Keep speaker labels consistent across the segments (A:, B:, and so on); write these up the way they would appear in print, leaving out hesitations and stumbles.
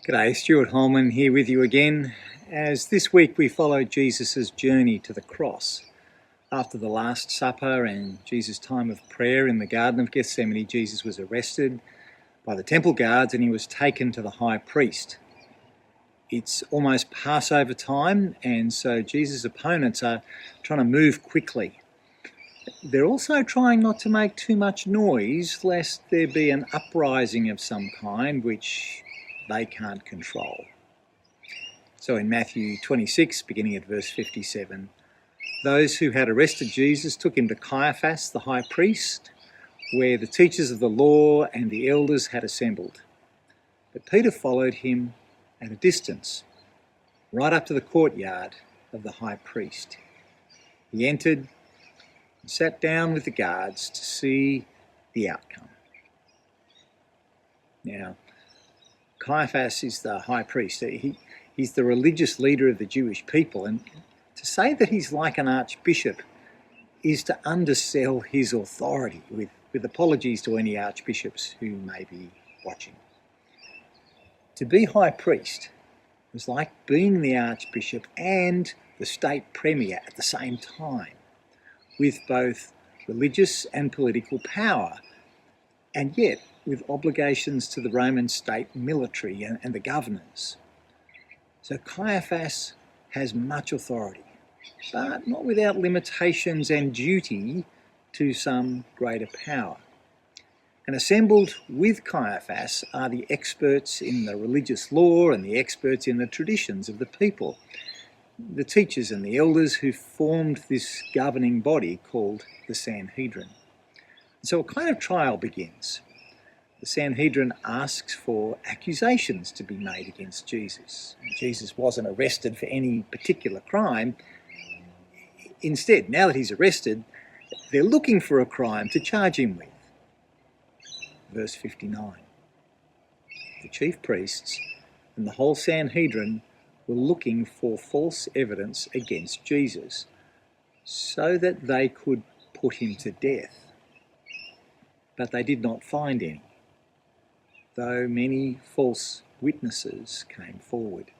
A: G'day, Stuart Holman here with you again, as this week we follow Jesus' journey to the cross. After the Last Supper and Jesus' time of prayer in the Garden of Gethsemane, Jesus was arrested by the temple guards and he was taken to the high priest. It's almost Passover time, and so Jesus' opponents are trying to move quickly. They're also trying not to make too much noise, lest there be an uprising of some kind, which they can't control. So in Matthew 26, beginning at verse 57, those who had arrested Jesus took him to Caiaphas, the high priest, where the teachers of the law and the elders had assembled. But Peter followed him at a distance, right up to the courtyard of the high priest. He entered and sat down with the guards to see the outcome. Now, Caiaphas is the high priest. He's the religious leader of the Jewish people, and to say that he's like an archbishop is to undersell his authority, with apologies to any archbishops who may be watching. To be high priest was like being the archbishop and the state premier at the same time, with both religious and political power, and yet with obligations to the Roman state military and the governors. So Caiaphas has much authority, but not without limitations and duty to some greater power. And assembled with Caiaphas are the experts in the religious law and the experts in the traditions of the people, the teachers and the elders who formed this governing body called the Sanhedrin. So a kind of trial begins. The Sanhedrin asks for accusations to be made against Jesus. Jesus wasn't arrested for any particular crime. Instead, now that he's arrested, they're looking for a crime to charge him with. Verse 59. The chief priests and the whole Sanhedrin were looking for false evidence against Jesus so that they could put him to death. But they did not find any, though many false witnesses came forward.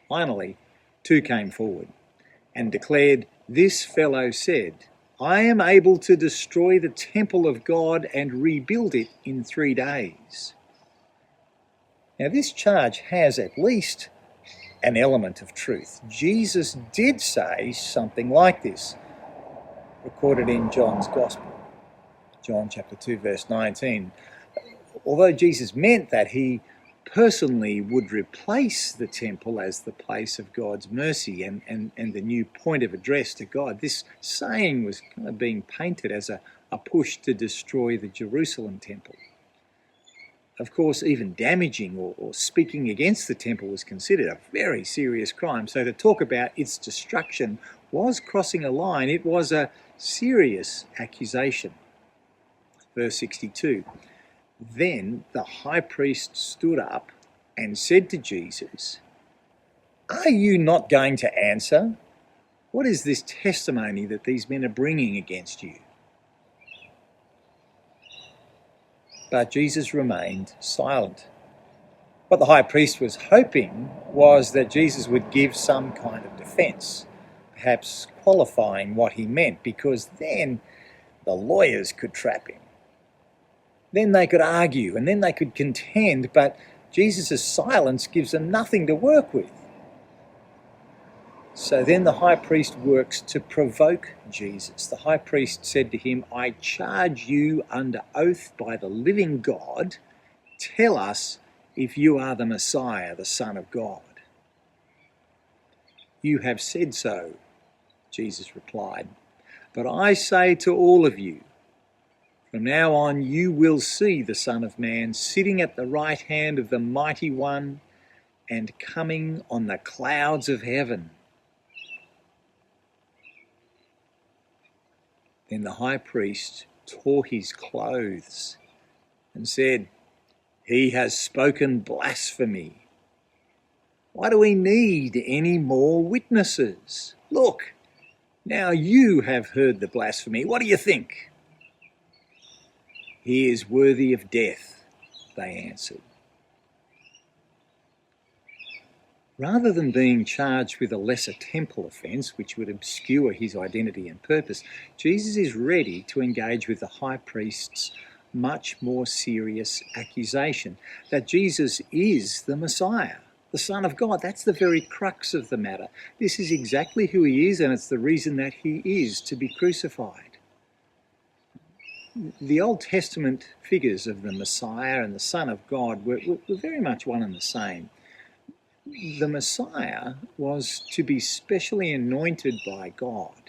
A: Finally, two came forward and declared, "This fellow said, I am able to destroy the temple of God and rebuild it in 3 days." Now, this charge has at least an element of truth. Jesus did say something like this, recorded in John's Gospel, John chapter 2, verse 19. Although Jesus meant that he personally would replace the temple as the place of God's mercy and the new point of address to God, this saying was kind of being painted as a push to destroy the Jerusalem temple. Of course, even damaging or speaking against the temple was considered a very serious crime. So to talk about its destruction was crossing a line. It was a serious accusation. Verse 62. Then the high priest stood up and said to Jesus, "Are you not going to answer? What is this testimony that these men are bringing against you?" But Jesus remained silent. What the high priest was hoping was that Jesus would give some kind of defense, perhaps qualifying what he meant, because then the lawyers could trap him. Then they could argue and then they could contend, but Jesus' silence gives them nothing to work with. So then the high priest works to provoke Jesus. The high priest said to him, "I charge you under oath by the living God, tell us if you are the Messiah, the Son of God." "You have said so," Jesus replied, "but I say to all of you, from now on you will see the Son of Man sitting at the right hand of the Mighty One and coming on the clouds of heaven." Then the high priest tore his clothes and said, "He has spoken blasphemy. Why do we need any more witnesses? Look, now you have heard the blasphemy. What do you think?" "He is worthy of death," they answered. Rather than being charged with a lesser temple offence, which would obscure his identity and purpose, Jesus is ready to engage with the high priest's much more serious accusation that Jesus is the Messiah, the Son of God. That's the very crux of the matter. This is exactly who he is, and it's the reason that he is to be crucified. The Old Testament figures of the Messiah and the Son of God were very much one and the same. The Messiah was to be specially anointed by God,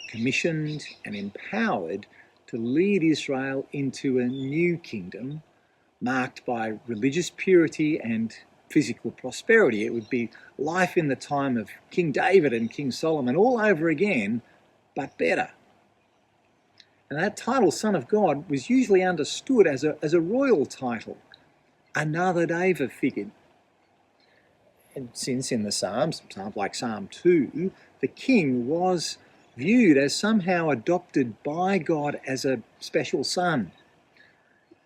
A: commissioned and empowered to lead Israel into a new kingdom marked by religious purity and physical prosperity. It would be life in the time of King David and King Solomon all over again, but better. And that title, Son of God, was usually understood as a royal title. Another David figured. And since in the Psalms like Psalm 2, the king was viewed as somehow adopted by God as a special son.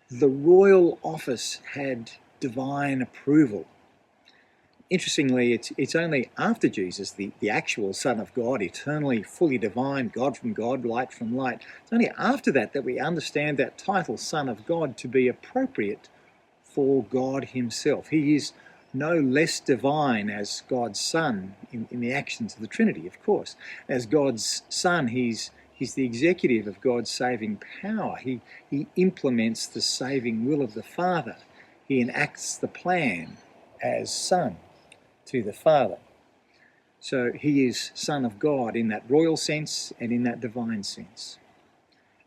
A: The royal office had divine approval. Interestingly, it's only after Jesus, the actual Son of God, eternally, fully divine, God from God, light from light, it's only after that that we understand that title, Son of God, to be appropriate for God himself. He is no less divine as God's Son in the actions of the Trinity, of course. As God's Son, he's the executive of God's saving power. He implements the saving will of the Father. He enacts the plan as Son to the Father. So he is Son of God in that royal sense and in that divine sense.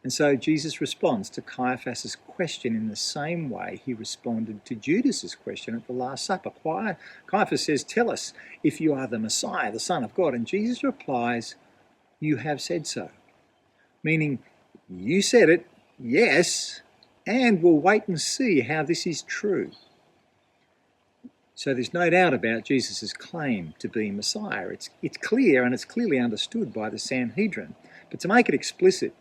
A: And so Jesus responds to Caiaphas' question in the same way he responded to Judas's question at the Last Supper. Caiaphas says, "Tell us if you are the Messiah, the Son of God." And Jesus replies, "You have said so." Meaning, you said it, yes, and we'll wait and see how this is true. So there's no doubt about Jesus' claim to be Messiah. It's clear, and it's clearly understood by the Sanhedrin. But to make it explicit,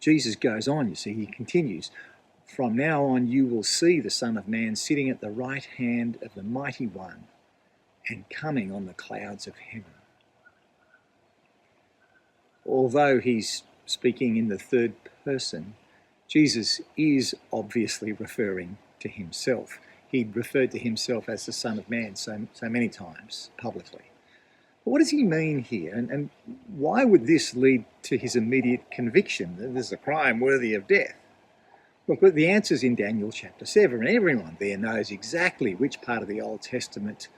A: Jesus goes on, you see, he continues, "From now on you will see the Son of Man sitting at the right hand of the Mighty One and coming on the clouds of heaven." Although he's speaking in the third person, Jesus is obviously referring to himself. He'd referred to himself as the Son of Man so many times publicly. But what does he mean here? And why would this lead to his immediate conviction that this is a crime worthy of death? Look, the answer's in Daniel chapter 7, and everyone there knows exactly which part of the Old Testament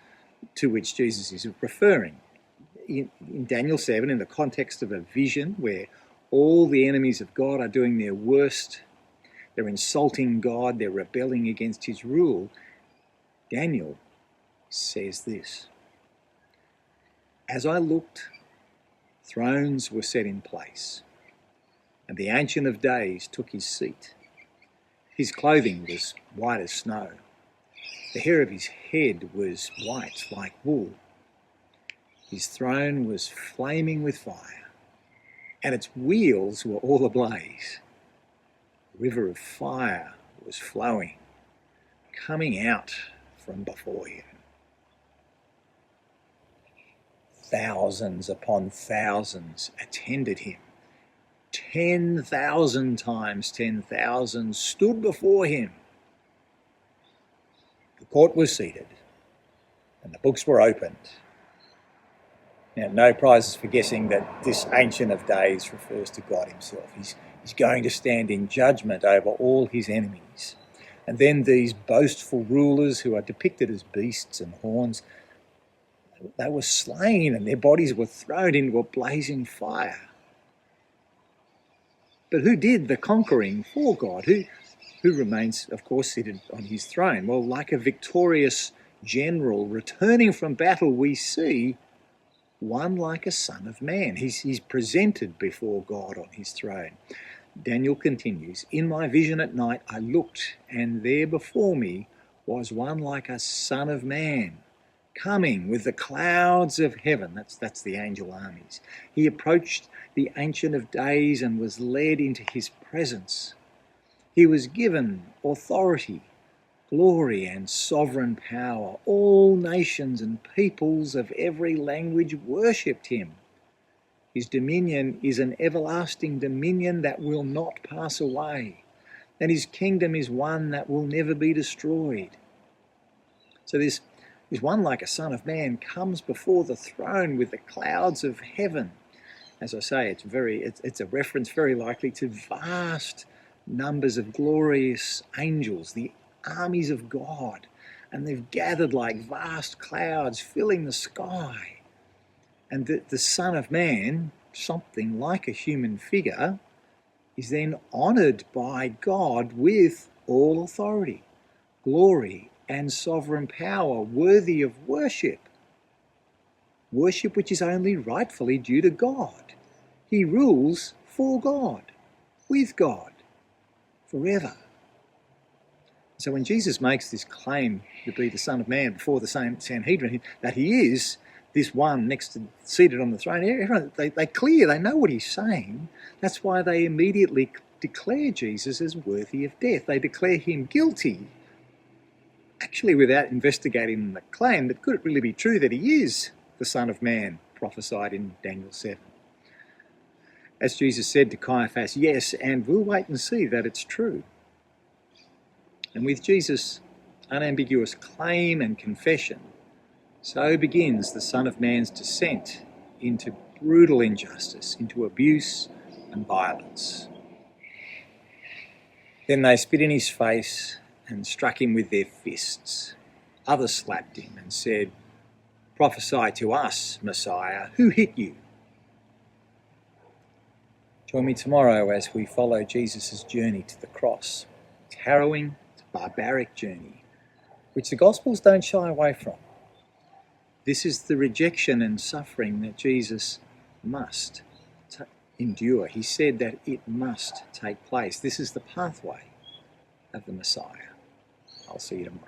A: to which Jesus is referring. In Daniel 7, in the context of a vision where all the enemies of God are doing their worst, they're insulting God, they're rebelling against his rule, Daniel says this: "As I looked, thrones were set in place, and the Ancient of Days took his seat. His clothing was white as snow. The hair of his head was white like wool. His throne was flaming with fire, and its wheels were all ablaze. A river of fire was flowing, coming out from before him. Thousands upon thousands attended him. 10,000 times 10,000 stood before him. The court was seated, and the books were opened." Now, no prizes for guessing that this Ancient of Days refers to God himself. He's going to stand in judgment over all his enemies. And then these boastful rulers who are depicted as beasts and horns, they were slain and their bodies were thrown into a blazing fire. But who did the conquering for God? Who remains, of course, seated on his throne? Well, like a victorious general returning from battle, we see one like a son of man. He's presented before God on his throne. Daniel continues, "In my vision at night I looked, and there before me was one like a son of man, coming with the clouds of heaven." That's the angel armies. "He approached the Ancient of Days and was led into his presence. He was given authority, glory and sovereign power. All nations and peoples of every language worshipped him. His dominion is an everlasting dominion that will not pass away, and his kingdom is one that will never be destroyed. So this one like a son of man comes before the throne with the clouds of heaven. As I say, it's a reference very likely to vast numbers of glorious angels, the armies of God, and they've gathered like vast clouds filling the sky. And the Son of Man, something like a human figure, is then honoured by God with all authority, glory, and sovereign power worthy of worship. Worship which is only rightfully due to God. He rules for God, with God, forever. So when Jesus makes this claim to be the Son of Man before the Sanhedrin, that he is this one seated on the throne, everyone, they know what he's saying. That's why they immediately declare Jesus as worthy of death. They declare him guilty, actually without investigating the claim that could it really be true that he is the Son of Man prophesied in Daniel 7. As Jesus said to Caiaphas, yes, and we'll wait and see that it's true. And with Jesus' unambiguous claim and confession, so begins the Son of Man's descent into brutal injustice, into abuse and violence. Then they spit in his face and struck him with their fists. Others slapped him and said, "Prophesy to us, Messiah, who hit you?" Join me tomorrow as we follow Jesus' journey to the cross. It's harrowing, it's a barbaric journey, which the Gospels don't shy away from. This is the rejection and suffering that Jesus must endure. He said that it must take place. This is the pathway of the Messiah. I'll see you tomorrow.